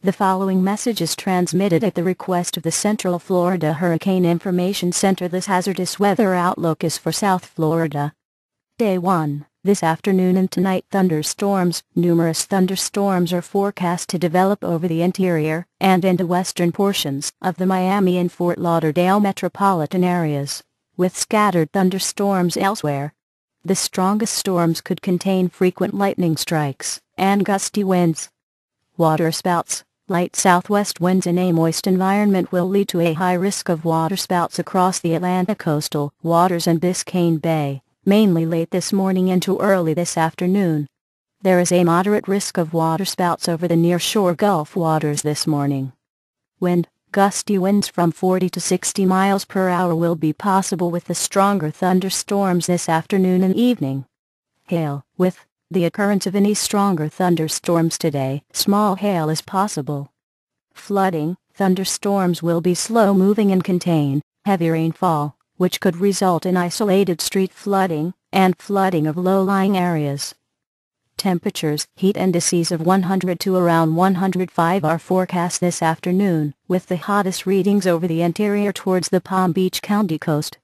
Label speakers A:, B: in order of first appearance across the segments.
A: The following message is transmitted at the request of the Central Florida Hurricane Information Center. This hazardous weather outlook is for South Florida. Day 1. This afternoon and tonight thunderstorms. Numerous thunderstorms are forecast to develop over the interior and into western portions of the Miami and Fort Lauderdale metropolitan areas, with scattered thunderstorms elsewhere. The strongest storms could contain frequent lightning strikes and gusty winds. Waterspouts. Light southwest winds in a moist environment will lead to a high risk of waterspouts across the Atlantic coastal waters and Biscayne Bay, mainly late this morning into early this afternoon. There is a moderate risk of waterspouts over the nearshore Gulf waters this morning. Gusty winds from 40 to 60 miles per hour will be possible with the stronger thunderstorms this afternoon and evening. Hail. With the occurrence of any stronger thunderstorms today, small hail is possible. Flooding. Thunderstorms will be slow-moving and contain heavy rainfall, which could result in isolated street flooding and flooding of low-lying areas. Temperatures. Heat indices of 100 to around 105 are forecast this afternoon, with the hottest readings over the interior towards the Palm Beach County coast.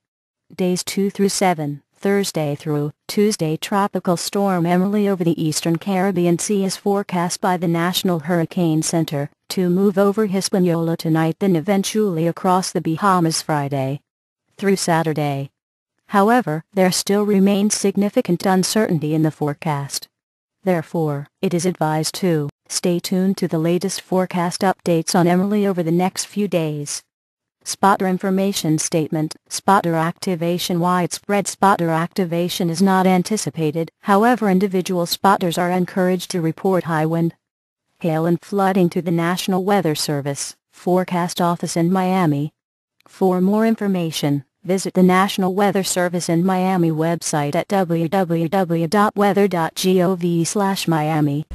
A: Days 2 through 7. Thursday through Tuesday, Tropical Storm Emily over the eastern Caribbean Sea is forecast by the National Hurricane Center to move over Hispaniola tonight, then eventually across the Bahamas Friday through Saturday. However, there still remains significant uncertainty in the forecast. Therefore, it is advised to stay tuned to the latest forecast updates on Emily over the next few days. Spotter information statement. Spotter activation. Widespread spotter activation is not anticipated. However, individual spotters are encouraged to report high wind, hail and flooding to the National Weather Service Forecast Office in Miami. For more information, visit the National Weather Service in Miami website at www.weather.gov/Miami.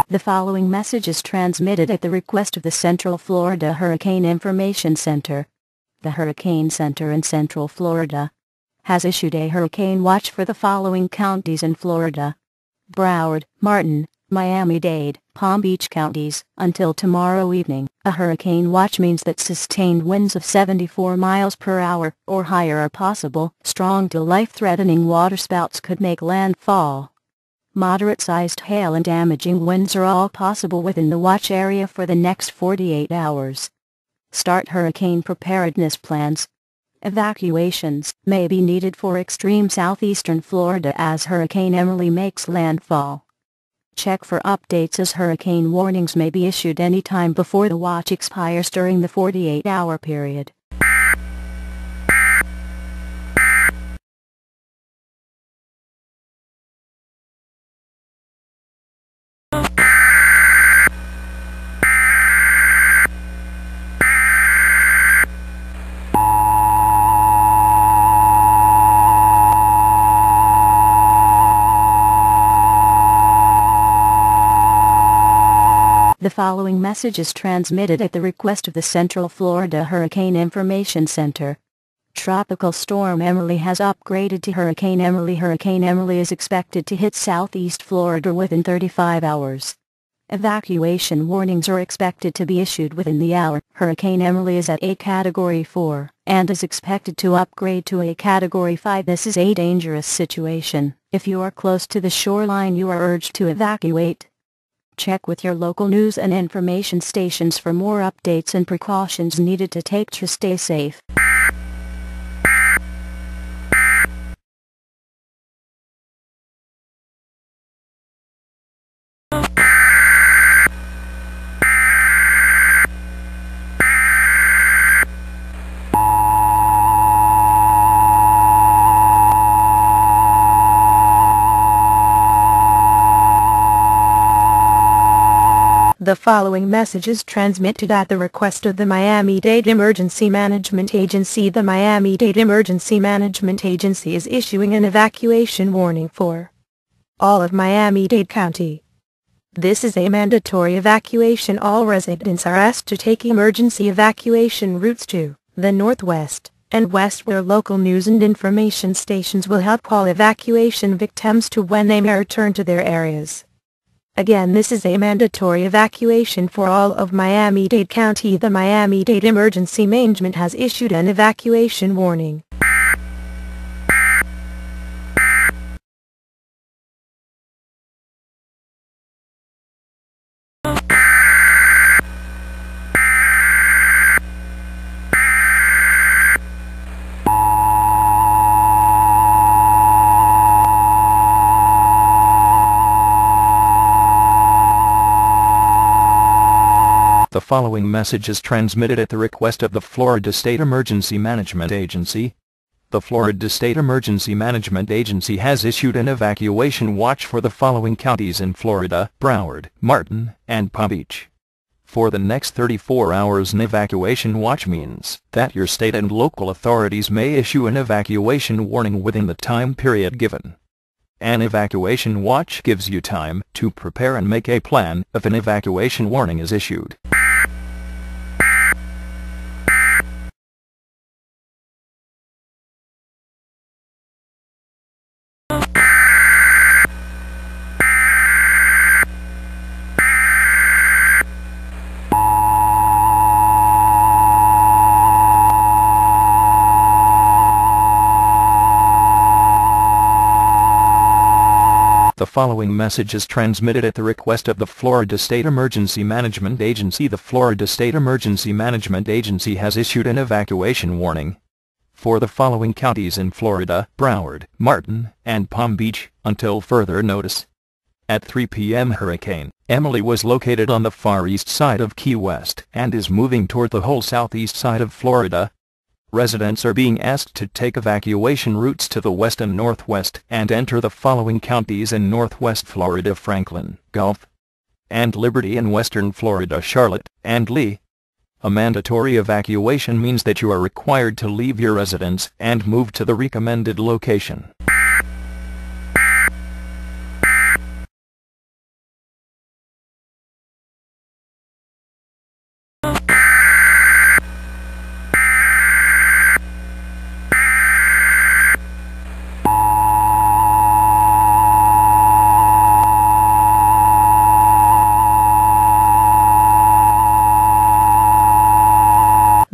A: The following message is transmitted at the request of the Central Florida Hurricane Information Center. The Hurricane Center in Central Florida has issued a hurricane watch for the following counties in Florida: Broward, Martin, Miami-Dade, Palm Beach counties. Until tomorrow evening, a hurricane watch means that sustained winds of 74 miles per hour or higher are possible. Strong to life-threatening waterspouts could make landfall. Moderate-sized hail and damaging winds are all possible within the watch area for the next 48 hours. Start hurricane preparedness plans. Evacuations may be needed for extreme southeastern Florida as Hurricane Emily makes landfall. Check for updates as hurricane warnings may be issued any time before the watch expires during the 48-hour period. The following message is transmitted at the request of the Central Florida Hurricane Information Center. Tropical Storm Emily has upgraded to Hurricane Emily. Hurricane Emily is expected to hit southeast Florida within 35 hours. Evacuation warnings are expected to be issued within the hour. Hurricane Emily is at a Category 4 and is expected to upgrade to a Category 5. This is a dangerous situation. If you are close to the shoreline, you are urged to evacuate. Check with your local news and information stations for more updates and precautions needed to take to stay safe.
B: The following message is transmitted at the request of the Miami-Dade Emergency Management Agency. The Miami-Dade Emergency Management Agency is issuing an evacuation warning for all of Miami-Dade County. This is a mandatory evacuation. All residents are asked to take emergency evacuation routes to the northwest and west, where local news and information stations will help call evacuation victims to when they may return to their areas. Again, this is a mandatory evacuation for all of Miami-Dade County. The Miami-Dade Emergency Management has issued an evacuation warning.
C: The following message is transmitted at the request of the Florida State Emergency Management Agency. The Florida State Emergency Management Agency has issued an evacuation watch for the following counties in Florida: Broward, Martin, and Palm Beach. For the next 34 hours, an evacuation watch means that your state and local authorities may issue an evacuation warning within the time period given. An evacuation watch gives you time to prepare and make a plan if an evacuation warning is issued. The following message is transmitted at the request of the Florida State Emergency Management Agency. The Florida State Emergency Management Agency has issued an evacuation warning for the following counties in Florida: Broward, Martin, and Palm Beach, until further notice. At 3 p.m. Hurricane Emily was located on the far east side of Key West and is moving toward the whole southeast side of Florida. Residents are being asked to take evacuation routes to the west and northwest and enter the following counties in northwest Florida: Franklin, Gulf, and Liberty; in western Florida: Charlotte and Lee. A mandatory evacuation means that you are required to leave your residence and move to the recommended location.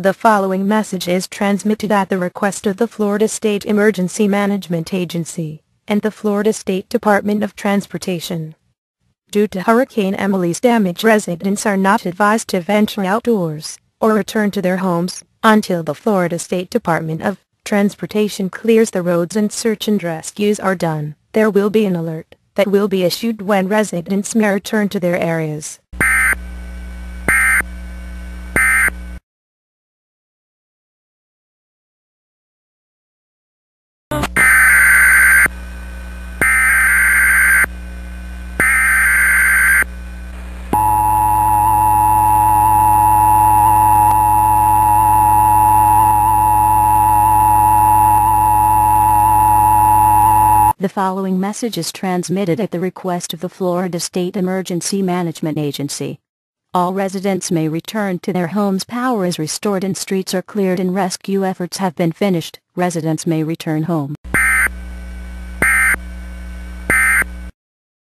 B: The following message is transmitted at the request of the Florida State Emergency Management Agency and the Florida State Department of Transportation. Due to Hurricane Emily's damage, residents are not advised to venture outdoors or return to their homes until the Florida State Department of Transportation clears the roads and search and rescues are done. There will be an alert that will be issued when residents may return to their areas.
A: The following message is transmitted at the request of the Florida State Emergency Management Agency. All residents may return to their homes. Power is restored and streets are cleared and rescue efforts have been finished. Residents may return home.